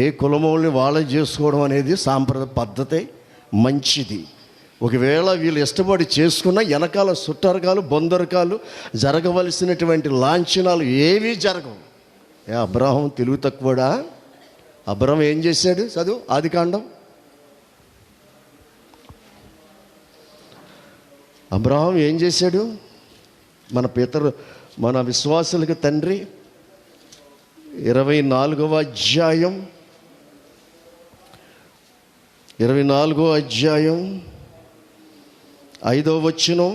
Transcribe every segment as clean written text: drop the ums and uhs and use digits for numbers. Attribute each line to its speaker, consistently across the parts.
Speaker 1: ఏ కులమోళ్ళని వాళ్ళని చేసుకోవడం అనేది సాంప్రదాయ పద్ధతి, మంచిది. ఒకవేళ వీళ్ళు ఇష్టపడి చేసుకున్న వెనకాల సుట్టరకాలు బొందరకాలు జరగవలసినటువంటి లాంఛనాలు ఏవీ జరగవు. అబ్రాహం తెలివి తక్కువడా? అబ్రాహం ఏం చేశాడు? చదువు ఆదికాండం. అబ్రాహం ఏం చేశాడు? మన విశ్వాసులకు తండ్రి. 24వ అధ్యాయం 5వ వచనం.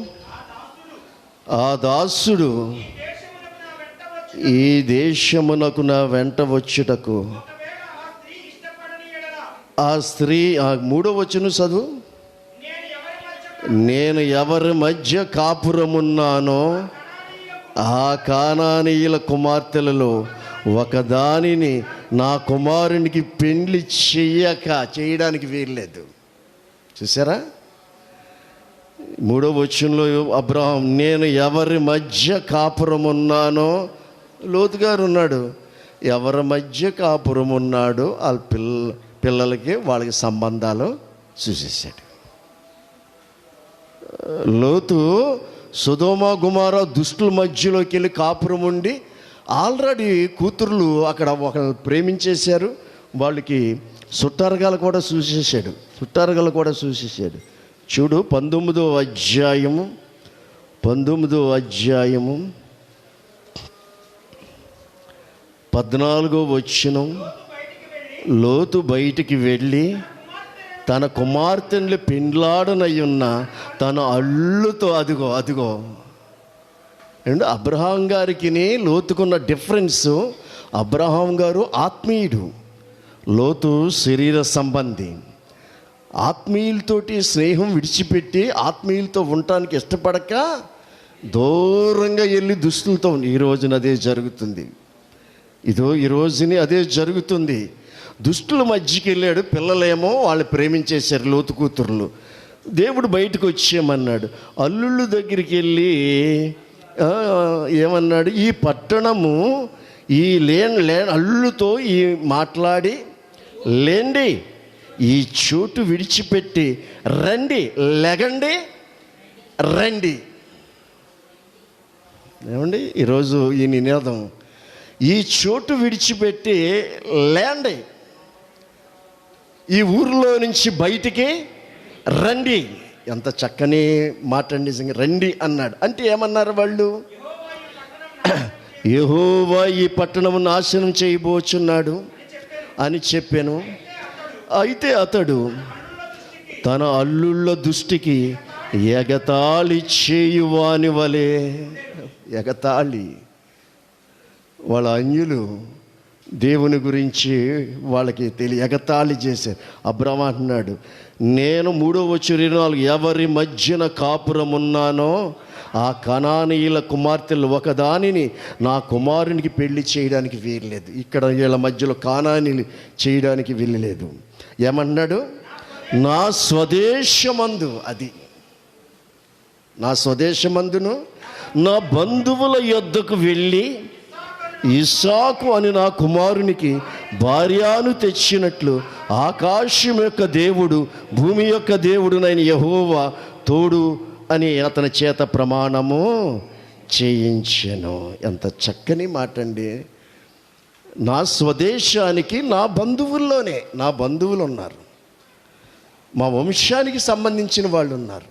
Speaker 1: ఆ దాసుడు ఈ దేశమునకు నా వెంట వచ్చుటకు. ఆ స్త్రీ 3వ వచనం చదువు. నేను ఎవరి మధ్య కాపురమున్నానో ఆ కానానీయుల కుమార్తెలలో ఒకదానిని నా కుమారునికి పెండ్లి చేయడానికి వీల్లేదు. చూసారా? 3వ వచనంలో అబ్రాహం నేను ఎవరి మధ్య కాపురమున్నానో, లోతు గారు ఉన్నాడు, ఎవరి మధ్య కాపురం ఉన్నాడో వాళ్ళ పిల్లలకి వాళ్ళకి సంబంధాలు చూసేసాడు. లోతు సొదొమ గొమొర్రా దుష్టుల మధ్యలోకి వెళ్ళి కాపురం ఉండి ఆల్రెడీ కూతుర్లు అక్కడ ఒకరు ప్రేమించేశారు. వాళ్ళకి సుట్టారగాలు కూడా చూసేసాడు. చూడు 19వ అధ్యాయము 14వ వచనం. లోతు బయటికి వెళ్ళి తన కుమార్తెను పెండ్లాడనయ్యున్న తన అల్లుతో అదిగో అండ్ అబ్రహాం గారికి లోతుకున్న డిఫరెన్స్, అబ్రహాం గారు ఆత్మీయుడు, లోతు శరీర సంబంధి. ఆత్మీయులతోటి స్నేహం విడిచిపెట్టి ఆత్మీయులతో ఉండటానికి ఇష్టపడక దూరంగా వెళ్ళి దుస్తులతో ఈ రోజున అదే జరుగుతుంది. ఈ రోజుని అదే జరుగుతుంది. దుష్టుల మధ్యకి వెళ్ళాడు. పిల్లలేమో వాళ్ళు ప్రేమించేశారు, లోతు కూతుర్లు. దేవుడు బయటకు వచ్చేయమన్నాడు. అల్లుళ్ళు దగ్గరికి వెళ్ళి ఏమన్నాడు? ఈ పట్టణము ఈ అల్లుతో ఈ మాట్లాడి లేండి, ఈ చోటు విడిచిపెట్టి రండి, రండి. ఏమండి ఈరోజు ఈ నినాదం, ఈ చోటు విడిచిపెట్టి లేండి, ఈ ఊరిలో నుంచి బయటికి రండి. ఎంత చక్కని మాట నిజంగా. రండి అన్నాడు. అంటే ఏమన్నారు వాళ్ళు? యెహోవా ఈ పట్టణము నాశనం చేయబోచున్నాడు అని చెప్పాను. అయితే అతడు తన అల్లుళ్ళ దృష్టికి ఎగతాళి చేయువాని వలె, ఎగతాళి, వాళ్ళ అన్యులు దేవుని గురించి వాళ్ళకి ఎగతాళి చేశారు. అబ్రాహం అంటున్నాడు, నేను 3వ వచనం ఎవరి మధ్యన కాపురం ఉన్నానో ఆ కనానీయుల కుమార్తెలు ఒకదానిని నా కుమారునికి పెళ్లి చేయడానికి వీల్లేదు. ఇక్కడ వీళ్ళ మధ్యలో కానానీలు చేయడానికి వీల్లేదు. ఏమన్నాడు? నా స్వదేశమందు, అది నా స్వదేశమందును నా బంధువుల యొద్దకు వెళ్ళి ఇస్సాకు అని నా కుమారునికి భార్యను తెచ్చినట్లు ఆకాశం యొక్క దేవుడు భూమి యొక్క దేవుడునైన యెహోవా తోడు అని అతని చేత ప్రమాణము చేయించెను. ఎంత చక్కని మాట అండి. నా స్వదేశానికి నా బంధువుల్లోనే నా బంధువులు ఉన్నారు, మా వంశానికి సంబంధించిన వాళ్ళు ఉన్నారు,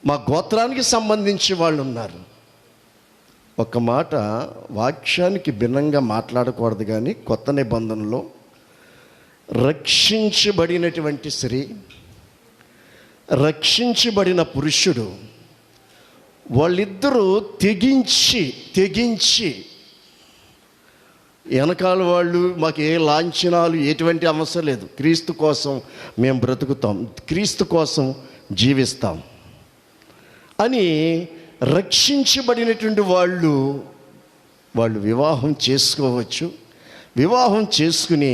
Speaker 1: మా గోత్రానికి సంబంధించిన వాళ్ళు ఉన్నారు. ఒక మాట వాక్యానికి భిన్నంగా మాట్లాడకూడదు, కానీ కొత్త నిబంధనలో రక్షించబడినటువంటి స్త్రీ, రక్షించబడిన పురుషుడు, వాళ్ళిద్దరూ తెగించి వెనకాల వాళ్ళు మాకు ఏ లాంఛనాలు ఎటువంటి అవసరం లేదు, క్రీస్తు కోసం మేము బ్రతుకుతాం, క్రీస్తు కోసం జీవిస్తాం అని రక్షించబడినటువంటి వాళ్ళు వివాహం చేసుకోవచ్చు. వివాహం చేసుకుని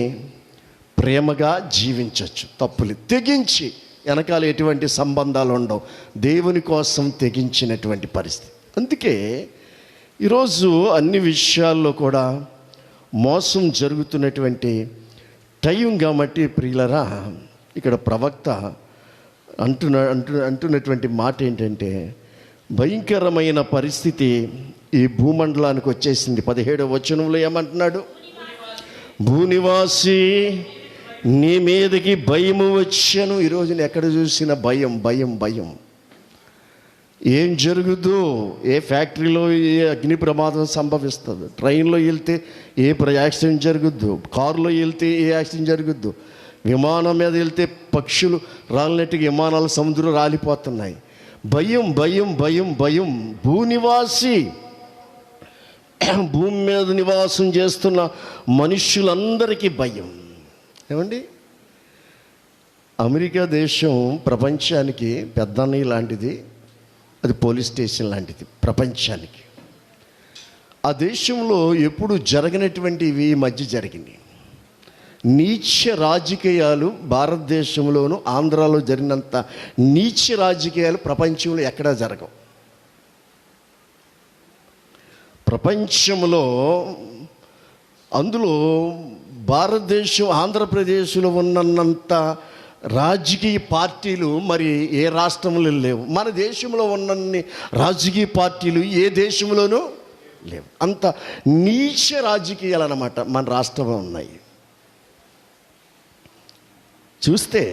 Speaker 1: ప్రేమగా జీవించవచ్చు, తప్పులేదు. తెగించి వెనకాల ఎటువంటి సంబంధాలు ఉండవు, దేవుని కోసం తెగించినటువంటి పరిస్థితి. అందుకే ఈరోజు అన్ని విషయాల్లో కూడా మోసం జరుగుతున్నటువంటి టైం కాబట్టి ప్రియులరా, ఇక్కడ ప్రవక్త అంటున్నటువంటి మాట ఏంటంటే, భయంకరమైన పరిస్థితి ఈ భూమండలానికి వచ్చేసింది. 17వ వచనంలో ఏమంటున్నాడు? భూనివాసి నీ మీదకి భయము వచ్చాను. ఈరోజున ఎక్కడ చూసిన భయం భయం భయం. ఏం జరుగుద్దో, ఏ ఫ్యాక్టరీలో ఏ అగ్ని ప్రమాదం సంభవిస్తుందో, ట్రైన్లో వెళ్తే ఏ యాక్సిడెంట్ జరుగుద్దో, కారులో వెళ్తే ఏ యాక్సిడెంట్ జరుగుద్దో, విమానం మీద వెళ్తే పక్షులు రాలినట్టుగా విమానాలు సముద్రం రాలిపోతున్నాయి. భయం భయం భయం భయం. భూనివాసి, భూమి మీద నివాసం చేస్తున్న మనుష్యులందరికీ భయం. ఏమండి, అమెరికా దేశం ప్రపంచానికి పెద్దన్నయ్య లాంటిది, అది పోలీస్ స్టేషన్ లాంటిది ప్రపంచానికి. ఆ దేశంలో ఎప్పుడు జరగనటువంటివి ఈ మధ్య జరిగినాయి. నీచ రాజకీయాలు భారతదేశంలోనూ ఆంధ్రాలో జరిగినంత నీచ రాజకీయాలు ప్రపంచంలో ఎక్కడా జరగవు. ప్రపంచంలో అందులో భారతదేశం ఆంధ్రప్రదేశ్లో ఉన్నంత రాజకీయ పార్టీలు మరి ఏ రాష్ట్రంలో లేవు. మన దేశంలో ఉన్నన్ని రాజకీయ పార్టీలు ఏ దేశంలోనూ లేవు. అంత నీచ రాజకీయాలు అన్నమాట మన రాష్ట్రంలో ఉన్నాయి. చూస్తే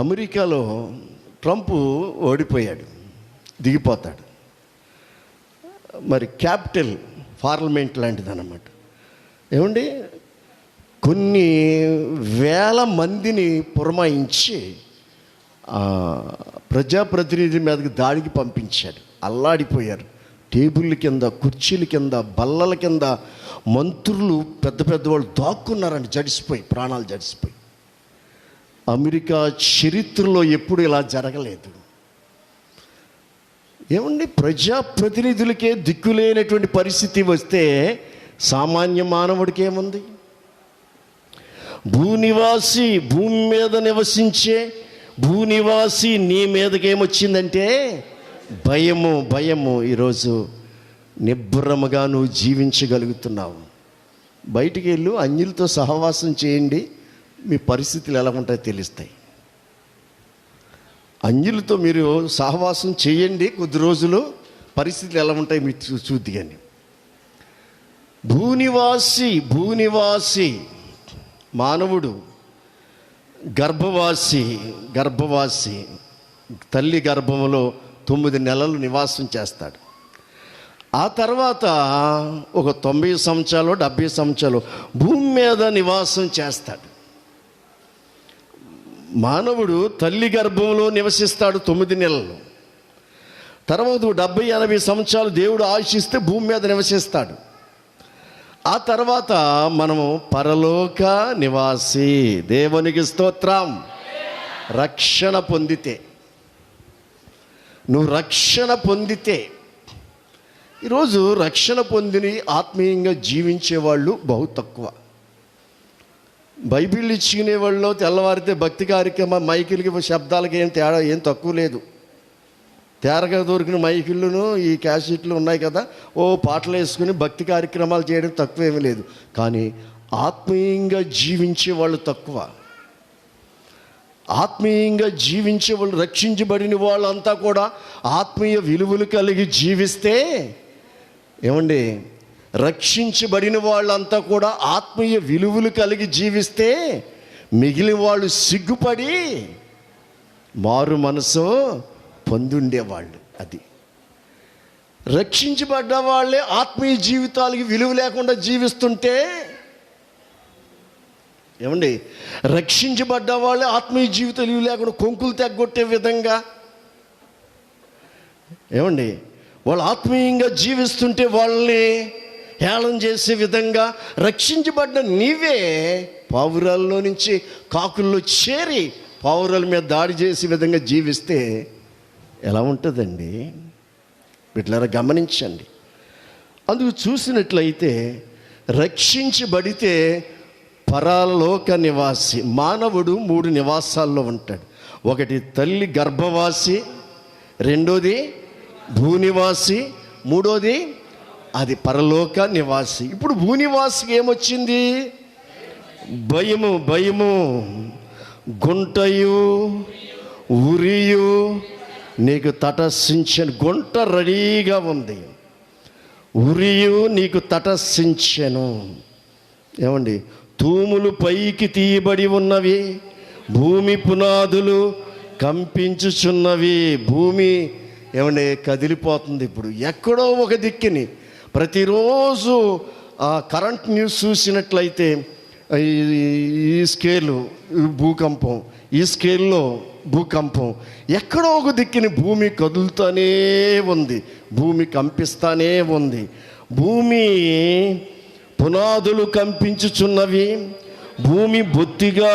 Speaker 1: అమెరికాలో ట్రంప్ ఓడిపోయాడు, దిగిపోతాడు. మరి క్యాపిటల్ పార్లమెంట్ లాంటిది అన్నమాట. ఏమండి, కొన్ని వేల మందిని పురమాయించి ప్రజాప్రతినిధి మీదకి దాడికి పంపించాడు. అల్లాడిపోయారు. టేబుల్ కింద, కుర్చీల కింద, బల్లల కింద మంత్రులు పెద్ద పెద్దవాళ్ళు దాక్కున్నారండి, జడిసిపోయి, ప్రాణాలు జడిసిపోయి. అమెరికా చరిత్రలో ఎప్పుడు ఇలా జరగలేదు. ఏమండి, ప్రజాప్రతినిధులకే దిక్కులేనటువంటి పరిస్థితి వస్తే సామాన్య మానవుడికి ఏముంది? భూనివాసి, భూమి మీద నివసించే భూనివాసి నీ మీదకేమొచ్చిందంటే భయము భయము. ఈరోజు నిబ్బరముగా నువ్వు జీవించగలుగుతున్నావు. బయటికి వెళ్ళు, అన్యులతో సహవాసం చేయండి, మీ పరిస్థితులు ఎలా ఉంటాయో తెలుస్తాయి. అన్యులతో మీరు సహవాసం చేయండి, కొద్ది రోజులు పరిస్థితులు ఎలా ఉంటాయి మీరు చూద్ది. కానీ భూనివాసి, భూనివాసి మానవుడు గర్భవాసి, గర్భవాసి తల్లి గర్భంలో 9 నెలలు నివాసం చేస్తాడు. ఆ తర్వాత ఒక 90 సంవత్సరాలు 70 సంవత్సరాలు భూమి మీద నివాసం చేస్తాడు. మానవుడు తల్లి గర్భంలో నివసిస్తాడు 9 నెలలు. తర్వాత 70-80 సంవత్సరాలు దేవుడు ఆశిస్తే భూమి మీద నివసిస్తాడు. ఆ తర్వాత మనము పరలోక నివాసి. దేవునికి స్తోత్రం. రక్షణ పొందితే, నువ్వు రక్షణ పొందితే, ఈరోజు రక్షణ పొందిని ఆత్మీయంగా జీవించేవాళ్ళు బహు తక్కువ. బైబిల్ ఇచ్చుకునే వాళ్ళు తెల్లవారితే భక్తి కార్యక్రమం మైకిల్కి శబ్దాలకి ఏం తక్కువ లేదు. తేరగా దొరికిన మైకిళ్ళను ఈ క్యాసెట్లు ఉన్నాయి కదా, పాటలు వేసుకుని భక్తి కార్యక్రమాలు చేయడం తక్కువేమీ లేదు. కానీ ఆత్మీయంగా జీవించే వాళ్ళు తక్కువ. ఆత్మీయంగా జీవించే వాళ్ళు, రక్షించబడిన వాళ్ళంతా కూడా ఆత్మీయ విలువలు కలిగి జీవిస్తే, ఏమండి, రక్షించబడిన వాళ్ళంతా కూడా ఆత్మీయ విలువలు కలిగి జీవిస్తే మిగిలిన వాళ్ళు సిగ్గుపడి మారు మనసు పొందుండేవాళ్ళు. అది రక్షించబడ్డ వాళ్ళే ఆత్మీయ జీవితాలకి విలువ లేకుండా జీవిస్తుంటే, ఏమండి, రక్షించబడ్డ వాళ్ళే ఆత్మీయ జీవితాలు విలువ లేకుండా కొంకులు తెగ్గొట్టే విధంగా, ఏమండి, వాళ్ళు ఆత్మీయంగా జీవిస్తుంటే వాళ్ళని హేళన చేసే విధంగా రక్షించబడ్డ నీవే పావురాల్లో నుంచి కాకుల్లో చేరి పావురాల మీద దాడి చేసే విధంగా జీవిస్తే ఎలా ఉంటుందండి? వీటిలారా గమనించండి. అందుకు చూసినట్లయితే రక్షించబడితే పరలోక నివాసి. మానవుడు 3 నివాసాల్లో ఉంటాడు. ఒకటి తల్లి గర్భవాసి, రెండోది భూనివాసి, మూడోది అది పరలోక నివాసి. ఇప్పుడు భూనివాసికి ఏమొచ్చింది? భయము భయము గుంటయు ఉరియు నీకు తటస్థించను. గుంట రెడీగా ఉంది, ఉరియు నీకు తటస్థించెను. ఏమండి, తూములు పైకి తీయబడి ఉన్నవి, భూమి పునాదులు కంపించుచున్నవి. భూమి ఏమండి కదిలిపోతుంది. ఇప్పుడు ఎక్కడో ఒక దిక్కుని ప్రతిరోజు ఆ కరెంట్ న్యూస్ చూసినట్లయితే ఈ స్కేలు భూకంపం, ఈ స్కేల్లో భూకంపం, ఎక్కడో ఒక దిక్కుని భూమి కదులుతూనే ఉంది, భూమి కంపిస్తానే ఉంది. భూమి పునాదులు కంపించుచున్నవి, భూమి బొత్తిగా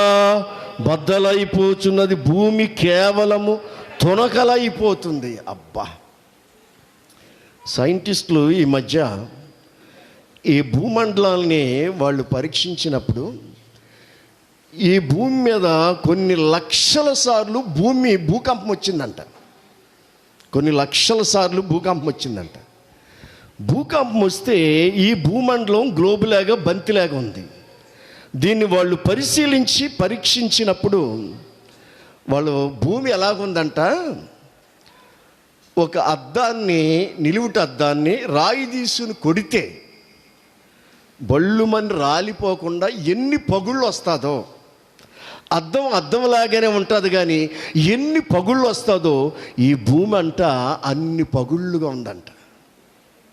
Speaker 1: బద్దలైపోతున్నది, భూమి కేవలము తునకలైపోతుంది. అబ్బా, సైంటిస్టులు ఈ మధ్య ఈ భూమండలాన్ని వాళ్ళు పరీక్షించినప్పుడు ఈ భూమి మీద కొన్ని లక్షల సార్లు భూకంపం వచ్చిందంట. కొన్ని లక్షల సార్లు భూకంపం వచ్చిందంట. భూకంపం వస్తే ఈ భూమండలం గ్లోబులాగా బంతిలాగా ఉంది. దీన్ని వాళ్ళు పరీక్షించినప్పుడు వాళ్ళు భూమి ఎలాగుందంట, ఒక అద్దాన్ని, నిలువుట అద్దాన్ని రాయి తీసుకుని కొడితే బళ్ళుమని రాలిపోకుండా ఎన్ని పగుళ్ళు వస్తుందో, అద్దంలాగానే ఉంటుంది కానీ ఎన్ని పగుళ్ళు వస్తుందో ఈ భూమి అంట అన్ని పగుళ్ళుగా ఉందంట.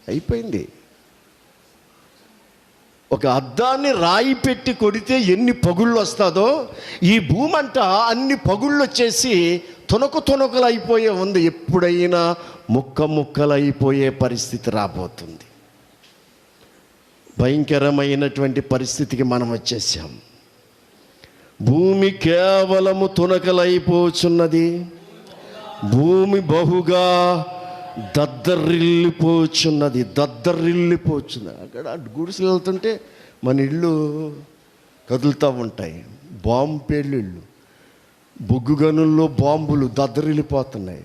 Speaker 1: అయిపోయింది. ఒక అద్దాన్ని రాయి పెట్టి కొడితే ఎన్ని పగుళ్ళు వస్తుందో ఈ భూమి అంట అన్ని పగుళ్ళు వచ్చేసి తునకలు అయిపోయే ఉంది. ఎప్పుడైనా ముక్కలు అయిపోయే పరిస్థితి రాబోతుంది. భయంకరమైనటువంటి పరిస్థితికి మనం వచ్చేసాం. భూమి కేవలము తునకలైపోచున్నది, భూమి బహుగా దద్దరిల్లిపోచున్నది. అక్కడ గుడిసెలు వెళ్తుంటే మన ఇళ్ళు కదులుతూ ఉంటాయి. బాంబు పేలిళ్ళు, బొగ్గు గనుల్లో బాంబులు దద్దరిల్లిపోతున్నాయి,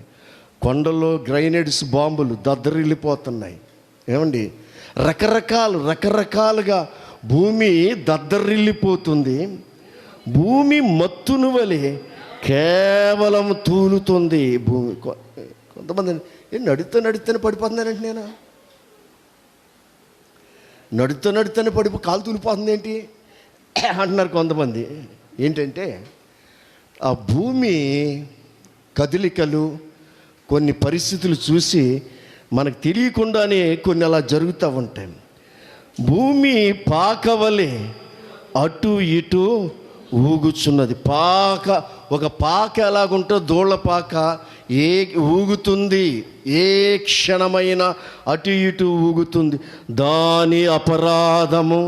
Speaker 1: కొండల్లో గ్రైనేడ్స్ బాంబులు దద్దరిల్లిపోతున్నాయి. ఏమండి, రకరకాలుగా భూమి దద్దరిల్లిపోతుంది. భూమి మత్తును వలె కేవలం తూలుతుంది భూమి. కొంతమంది నడుస్తూనే పడిపోతున్నానంటే, నేను నడుస్తూనే కాలు తూలిపోతుంది ఏంటి అంటున్నారు కొంతమంది. ఏంటంటే ఆ భూమి కదలికలు, కొన్ని పరిస్థితులు చూసి మనకు తెలియకుండానే కొన్ని అలా జరుగుతూ ఉంటాయి. భూమి పాక వలె అటు ఇటు ఊగుచున్నది. ఒక పాక ఎలాగుంటుందో దూళ్ళ పాక ఊగుతుంది, ఏ క్షణమైన అటు ఇటు ఊగుతుంది. దాని అపరాధము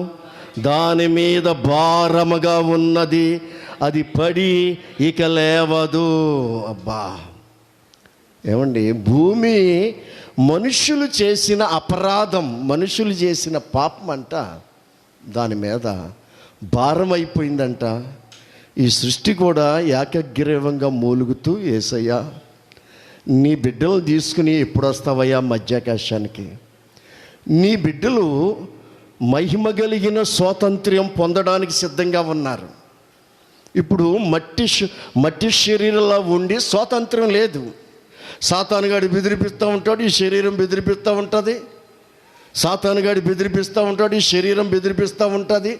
Speaker 1: దాని మీద భారముగా ఉన్నది, అది పడి ఇక లేవదు. అబ్బా, ఏమండి, భూమి మనుషులు చేసిన అపరాధం, మనుషులు చేసిన పాపం అంట దాని మీద భారం అయిపోయిందంట. ఈ సృష్టి కూడా ఏకగ్రీవంగా మూలుగుతూ, యేసయ్యా నీ బిడ్డలు తీసుకుని ఎప్పుడు వస్తావయ్యా మధ్యాకాశానికి? నీ బిడ్డలు మహిమ కలిగిన స్వాతంత్ర్యం పొందడానికి సిద్ధంగా ఉన్నారు. ఇప్పుడు మట్టి శరీరంలో ఉండి స్వాతంత్రం లేదు. సాతానుగాడు బెదిరిపిస్తూ ఉంటాడు, ఈ శరీరం బెదిరిపిస్తూ ఉంటుంది. సాతానుగాడు బెదిరిపిస్తూ ఉంటాడు, ఈ శరీరం బెదిరిపిస్తూ ఉంటుంది.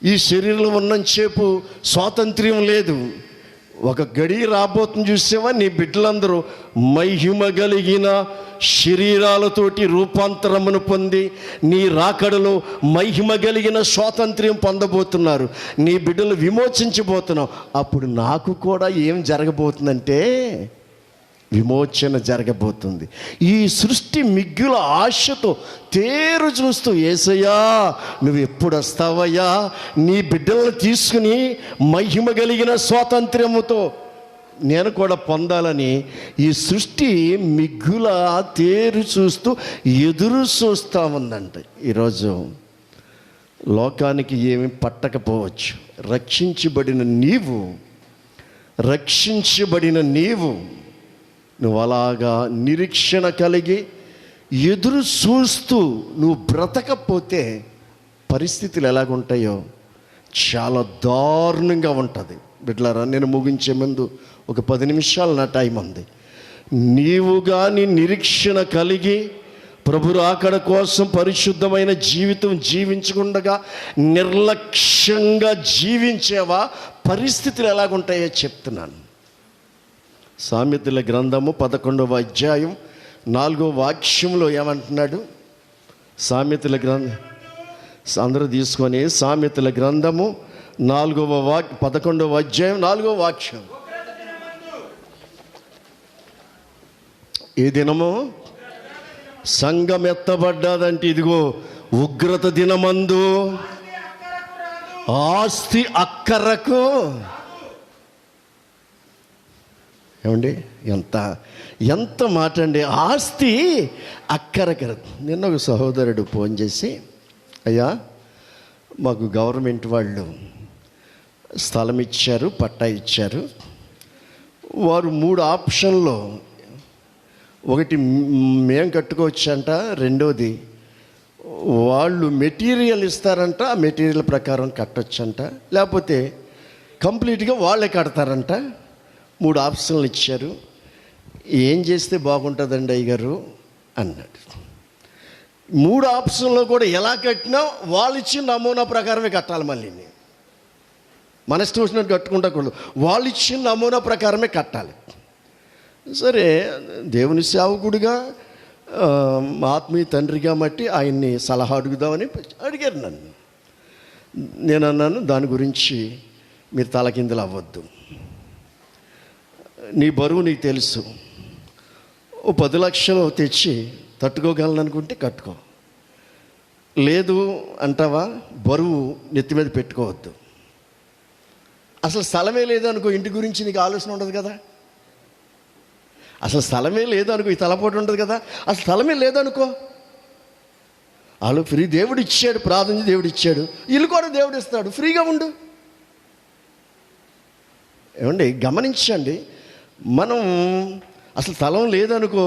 Speaker 1: ఈ శరీరంలో ఉన్నంతసేపు స్వాతంత్ర్యం లేదు. ఒక గడి రాబోతుంది చూసేవా, నీ బిడ్డలందరూ మహిమ కలిగిన శరీరాలతోటి రూపాంతరమును పొంది నీ రాకడలో మహిమ కలిగిన స్వాతంత్ర్యం పొందబోతున్నారు. నీ బిడ్డలు విమోచించబోతున్నావు. అప్పుడు నాకు కూడా ఏం జరగబోతుందంటే విమోచన జరగబోతుంది. ఈ సృష్టి మిగ్గుల ఆశతో తేరు చూస్తూ, యేసయ్యా నువ్వు ఎప్పుడు వస్తావయ్యా నీ బిడ్డలను తీసుకుని మహిమ కలిగిన స్వాతంత్ర్యముతో నేను కూడా పొందాలని ఈ సృష్టి మిగ్గుల తేరు చూస్తూ ఎదురు చూస్తూ ఉందంట. ఈరోజు లోకానికి ఏమి పట్టకపోవచ్చు, రక్షించబడిన నీవు నువ్వు అలాగా నిరీక్షణ కలిగి ఎదురు చూస్తూ నువ్వు బ్రతకపోతే పరిస్థితులు ఎలాగుంటాయో చాలా దారుణంగా ఉంటుంది. బిడ్డలారా, నేను ముగించే ముందు ఒక 10 నిమిషాలు నా టైం ఉంది. నీవు కానీ నిరీక్షణ కలిగి ప్రభు రాకడ కోసం పరిశుద్ధమైన జీవితం జీవించకుండా నిర్లక్ష్యంగా జీవించేవా, పరిస్థితులు ఎలాగుంటాయో చెప్తున్నాను. సామెతల గ్రంథము 11వ అధ్యాయం 4వ వాక్యంలో ఏమంటున్నాడు? సామెతల గ్రంథం అందరూ తీసుకొని సామెతల గ్రంథము 11వ అధ్యాయం 4వ వాక్యం. ఏ దినము సంఘం ఎత్తబడ్డాదంటే ఇదిగో ఉగ్రత దినమందు ఆస్తి అక్కరకు. ఏమండి, ఎంత మాట అండి, ఆస్తి అక్కరకు. నిన్న ఒక సహోదరుడు ఫోన్ చేసి, అయ్యా మాకు గవర్నమెంట్ వాళ్ళు స్థలం ఇచ్చారు, పట్టా ఇచ్చారు. వారు 3 ఆప్షన్లో, ఒకటి మేము కట్టుకోవచ్చంట, రెండోది వాళ్ళు మెటీరియల్ ఇస్తారంట, ఆ మెటీరియల్ ప్రకారం కట్టొచ్చంట, లేకపోతే కంప్లీట్గా వాళ్ళే కడతారంట. 3 ఆప్షన్లు ఇచ్చారు. ఏం చేస్తే బాగుంటుందండి అయ్యగారు అన్నాడు. 3 ఆప్షన్లో కూడా ఎలా కట్టినా వాళ్ళు ఇచ్చిన నమూనా ప్రకారమే కట్టాలి. మళ్ళీ మన ఇష్టం వచ్చినట్టు కట్టుకుంటా, వాళ్ళు ఇచ్చిన నమూనా ప్రకారమే కట్టాలి. సరే, దేవుని సేవకుడిగా ఆత్మీయ తండ్రిగా మట్టి ఆయన్ని సలహా అడుగుదామని అడిగారు నన్ను. నేను అన్నాను, దాని గురించి మీరు తలకిందులు అవ్వద్దు, నీ బరువు నీకు తెలుసు. ఓ 10 లక్షలు తెచ్చి తట్టుకోగలను అనుకుంటే కట్టుకో, లేదు అంటావా బరువు నెత్తి మీద పెట్టుకోవద్దు. అసలు స్థలమే లేదనుకో, ఇంటి గురించి నీకు ఆలోచన ఉండదు కదా. అసలు స్థలమే లేదనుకో, ఈ తలపోటు ఉండదు కదా. అసలు స్థలమే లేదనుకో, వాళ్ళు ఫ్రీ, దేవుడు ఇచ్చాడు, ప్రార్థన దేవుడు ఇచ్చాడు, ఇల్లు కూడా దేవుడు ఇస్తాడు, ఫ్రీగా ఉండు. ఏమండి, గమనించండి, మనం అసలు స్థలం లేదనుకో,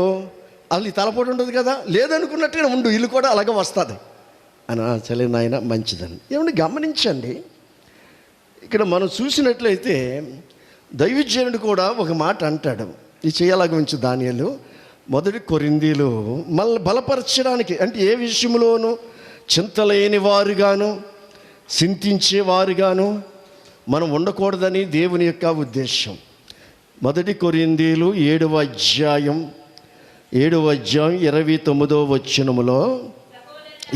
Speaker 1: అసలు ఈ తలపోటు ఉండదు కదా, లేదనుకున్నట్టుగా ఉండు, ఇల్లు కూడా అలాగే వస్తుంది అని. చలే నాయన మంచిదని. ఏమండి, గమనించండి, ఇక్కడ మనం చూసినట్లయితే దైవజనుడు కూడా ఒక మాట అంటాడు. ఈ చేయలాగ ఉంచి దానియేలు 1 కొరింథీలు మళ్ళీ బలపరచడానికి, అంటే ఏ విషయంలోనూ చింతలేని వారుగాను చింతించేవారుగాను మనం ఉండకూడదని దేవుని యొక్క ఉద్దేశం. 1 కొరింథీలు 7వ అధ్యాయం 29వ వచనములో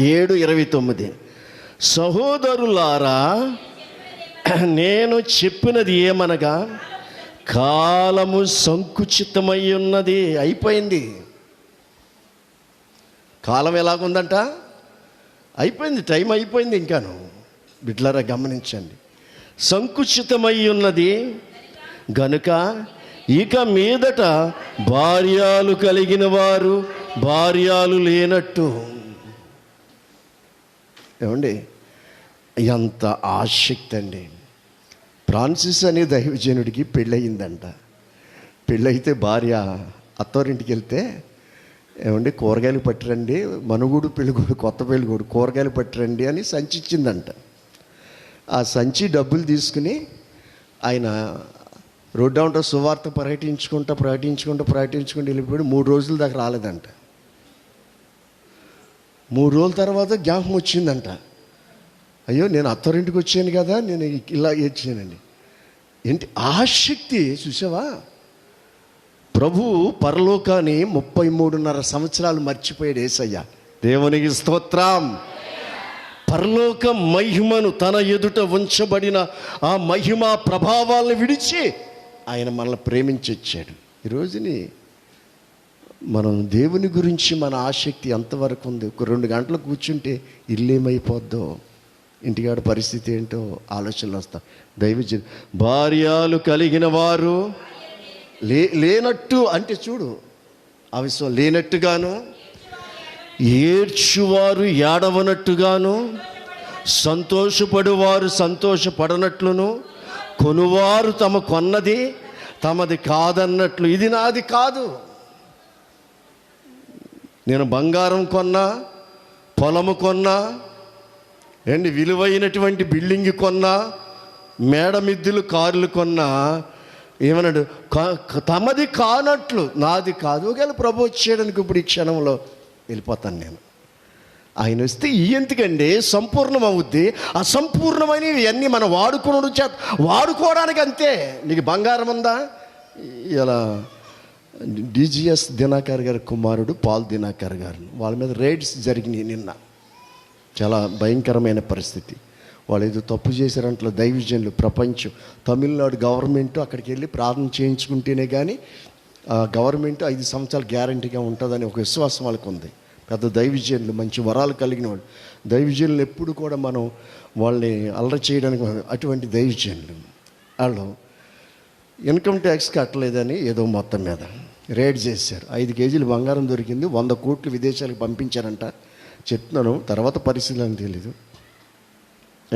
Speaker 1: 7:29, సహోదరులారా నేను చెప్పినది ఏమనగా, కాలము సంకుచితమై ఉన్నది. అయిపోయింది. కాలం ఎలాగుందంట, అయిపోయింది, టైం అయిపోయింది ఇంకాను. బిడ్డలారా గమనించండి, సంకుచితమై ఉన్నది గనుక ఇక మీదట భార్యలు కలిగిన వారు భార్యలు లేనట్టు. ఏమండి, ఎంత ఆసక్తి అండి. ఫ్రాన్సిస్ అనే దైవజనుడికి పెళ్ళయిందంట. పెళ్ళయితే భార్య అత్తవారింటికి వెళ్తే, ఏమండి కూరగాయలు పట్టిరండి, మనుగుడు పెళ్ళిగూడు కొత్త పెళ్ళిగూడు కూరగాయలు పట్టిరండి అని సంచి ఇచ్చిందంట. ఆ సంచి డబ్బులు తీసుకుని ఆయన రోడ్డు సువార్త ప్రకటించుకుంటూ వెళ్ళిపోయాడు. 3 రోజుల దాకా రాలేదంట. 3 రోజుల తర్వాత జ్ఞాపకం వచ్చిందంట, అయ్యో నేను అత్తవారింటికి వచ్చాను కదా, నేను ఇలా ఏడ్చానండి. ఏంటి ఆసక్తి చూసావా. ప్రభు పరలోకాన్ని 33.5 సంవత్సరాలు మర్చిపోయాడు యేసయ్య. దేవునికి స్తోత్రం. పరలోక మహిమను తన ఎదుట ఉంచబడిన ఆ మహిమ ప్రభావాలను విడిచి ఆయన మనల్ని ప్రేమించి వచ్చాడు. ఈరోజుని మనం దేవుని గురించి మన ఆసక్తి ఎంతవరకు ఉంది. ఒక 2 గంటలు కూర్చుంటే ఇల్లు ఏమైపోద్దో, ఇంటికాడ పరిస్థితి ఏంటో ఆలోచనలు వస్తాయి. దైవజన్ భార్యలు కలిగిన వారు లేనట్టు, అంటే చూడు ఆ విషయం, లేనట్టుగాను, ఏడ్చువారు ఏడవనట్టుగాను, సంతోషపడువారు సంతోషపడనట్లును, కొనువారు తమ కొన్నది తమది కాదన్నట్లు. ఇది నాది కాదు, నేను బంగారం కొన్నా, పొలము కొన్నా, ఏంటి విలువైనటువంటి బిల్డింగ్ కొన్నా, మేడమిద్దులు కార్లు కొన్నా ఏమన్నాడు, తమది కానట్లు నాది కాదు. ఒకవేళ ప్రభు వచ్చేయడానికి ఇప్పుడు ఈ క్షణంలో వెళ్ళిపోతాను నేను. ఆయన వస్తే ఎందుకండి సంపూర్ణం అవుద్ది. అసంపూర్ణమైనవి అన్నీ మనం వాడుకోవడానికి అంతే. నీకు బంగారం ఉందా? ఇలా డిజిఎస్ దినాకర్ గారి కుమారుడు పాల్ దినాకర్ గారు, వాళ్ళ మీద రైడ్స్ జరిగినాయి నిన్న. చాలా భయంకరమైన పరిస్థితి. వాళ్ళు ఏదో తప్పు చేశారంటే దైవజనులు, ప్రపంచం, తమిళనాడు గవర్నమెంట్ అక్కడికి వెళ్ళి ప్రార్థన చేయించుకుంటేనే కానీ గవర్నమెంట్ 5 సంవత్సరాలు గ్యారంటీగా ఉంటుందని ఒక విశ్వాసం వాళ్ళకు ఉంది. పెద్ద దైవజనులు, మంచి వరాలు కలిగిన వాళ్ళు. దైవజనులు ఎప్పుడు కూడా మనం వాళ్ళని అల్లరి చేయడానికి, అటువంటి దైవజనులు వాళ్ళు ఇన్కమ్ ట్యాక్స్ కట్టలేదని ఏదో మొత్తం మీద రేడ్ చేశారు. 5 కేజీలు బంగారం దొరికింది, 100 కోట్లు విదేశాలకు పంపించారంట. చెప్తున్నాను, తర్వాత పరిశీలన తెలీదు.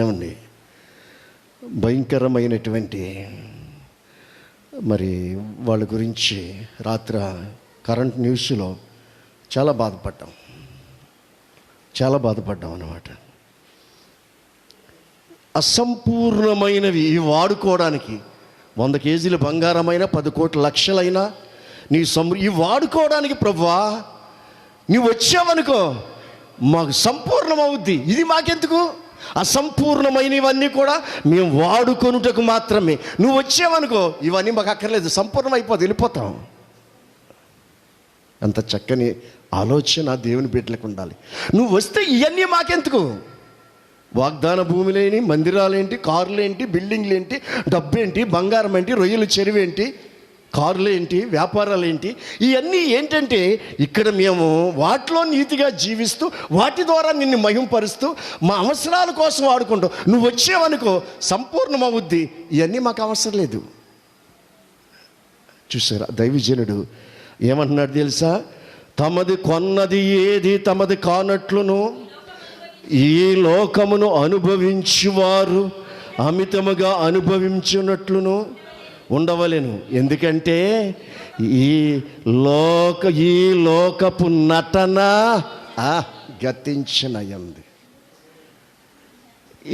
Speaker 1: ఏమండి, భయంకరమైనటువంటి మరి వాళ్ళ గురించి రాత్రి కరెంట్ న్యూస్లో చాలా బాధపడ్డాం అన్నమాట. అసంపూర్ణమైనవి వాడుకోవడానికి 100 కేజీల బంగారమైనా 10 కోట్ల లక్షలైనా ఈ వాడుకోవడానికి ప్రభువా నువ్వు వచ్చావనుకో మాకు సంపూర్ణమవుద్ది. ఇది మాకెందుకు? అసంపూర్ణమైనవన్నీ కూడా మేము వాడుకొనుటకు మాత్రమే. నువ్వు వచ్చావనుకో ఇవన్నీ మాకు అక్కర్లేదు, సంపూర్ణం అయిపోతుంది, వెళ్ళిపోతాం. అంత చక్కని ఆలోచన దేవుని బిడ్డలకు ఉండాలి. నువ్వు వస్తే ఇవన్నీ మాకెందుకు? వాగ్దాన భూములేంటి, మందిరాలేంటి, కార్లేంటి, బిల్డింగ్లేంటి, డబ్బేంటి, బంగారం ఏంటి, రొయ్యల చెరువేంటి, కార్లేంటి, వ్యాపారాలేంటి, ఇవన్నీ ఏంటంటే ఇక్కడ మేము వాటిలో నీతిగా జీవిస్తూ వాటి ద్వారా నిన్ను మహింపరుస్తూ మా అవసరాల కోసం వాడుకుంటాం. నువ్వు వచ్చావనుకో సంపూర్ణమవుద్ది, ఇవన్నీ మాకు అవసరం లేదు. చూసారా దైవజనుడు ఏమంటున్నాడు తెలుసా? తమది కొన్నది ఏది తమది కానట్లును ఈ లోకమును అనుభవించువారు అమితముగా అనుభవించున్నట్లును ఉండవలెను. ఎందుకంటే ఈ లోకపు నటన గతించినయంది.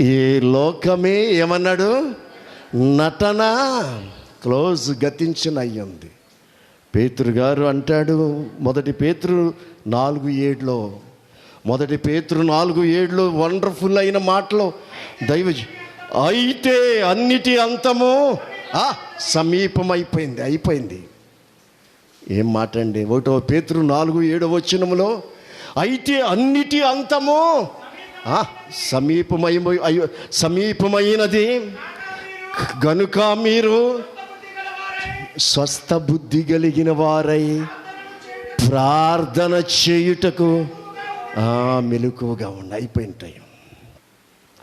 Speaker 1: ఈ లోకమే ఏమన్నాడు? నటన గతించినయ్యింది. పేతురు గారు అంటాడు, 1 పేతురు 4:7లో 1 పేతురు 4:7లో వండర్ఫుల్ అయిన మాటలో అయితే అన్నిటి అంతము అయిపోయింది. ఏం మాట అండి? 1 పేతురు 4:7 వచనములో అయితే అన్నిటి అంతము సమీపమైనది గనుక మీరు స్వస్థ బుద్ధి కలిగిన వారై ప్రార్థన చేయుటకు మెలకువగా అయిపోయింటాయి.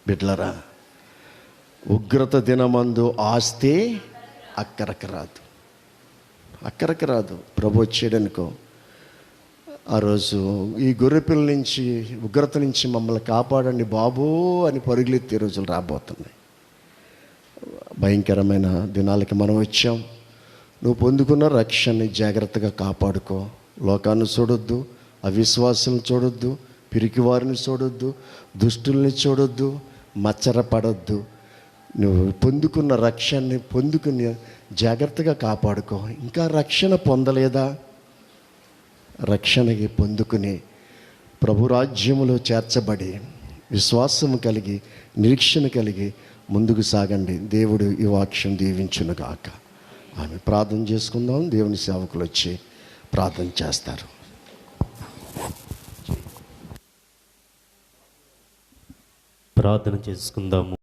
Speaker 1: బిడ్డలారా, ఉగ్రత దినమందు ఆస్తే అక్కరకు రాదు. ప్రభు వచ్చేయడనుకో ఆ రోజు ఈ గొర్రెపిల్ల నుంచి, ఉగ్రత నుంచి మమ్మల్ని కాపాడండి బాబో అని పరుగులెత్తే రోజులు రాబోతున్నాయి. భయంకరమైన దినాలకి మనం వచ్చాం. నువ్వు పొందుకున్న రక్షణని జాగ్రత్తగా కాపాడుకో. లోకాన్ని చూడొద్దు, అవిశ్వాసాలను చూడొద్దు, పిరికివారిని చూడొద్దు, దుష్టుల్ని చూడొద్దు, మచ్చరపడొద్దు. నువ్వు పొందుకున్న రక్షణని పొందుకుని జాగ్రత్తగా కాపాడుకో. ఇంకా రక్షణ పొందలేదా? రక్షణకి పొందుకుని ప్రభు రాజ్యములో చేర్చబడి విశ్వాసము కలిగి నిరీక్షణ కలిగి ముందుకు సాగండి. దేవుడు ఈ వాక్యం దీవించునుగాక. ఆమె ప్రార్థన చేసుకుందాం. దేవుని సేవకులు వచ్చి ప్రార్థన చేస్తారు.
Speaker 2: ప్రార్థన చేసుకుందాము.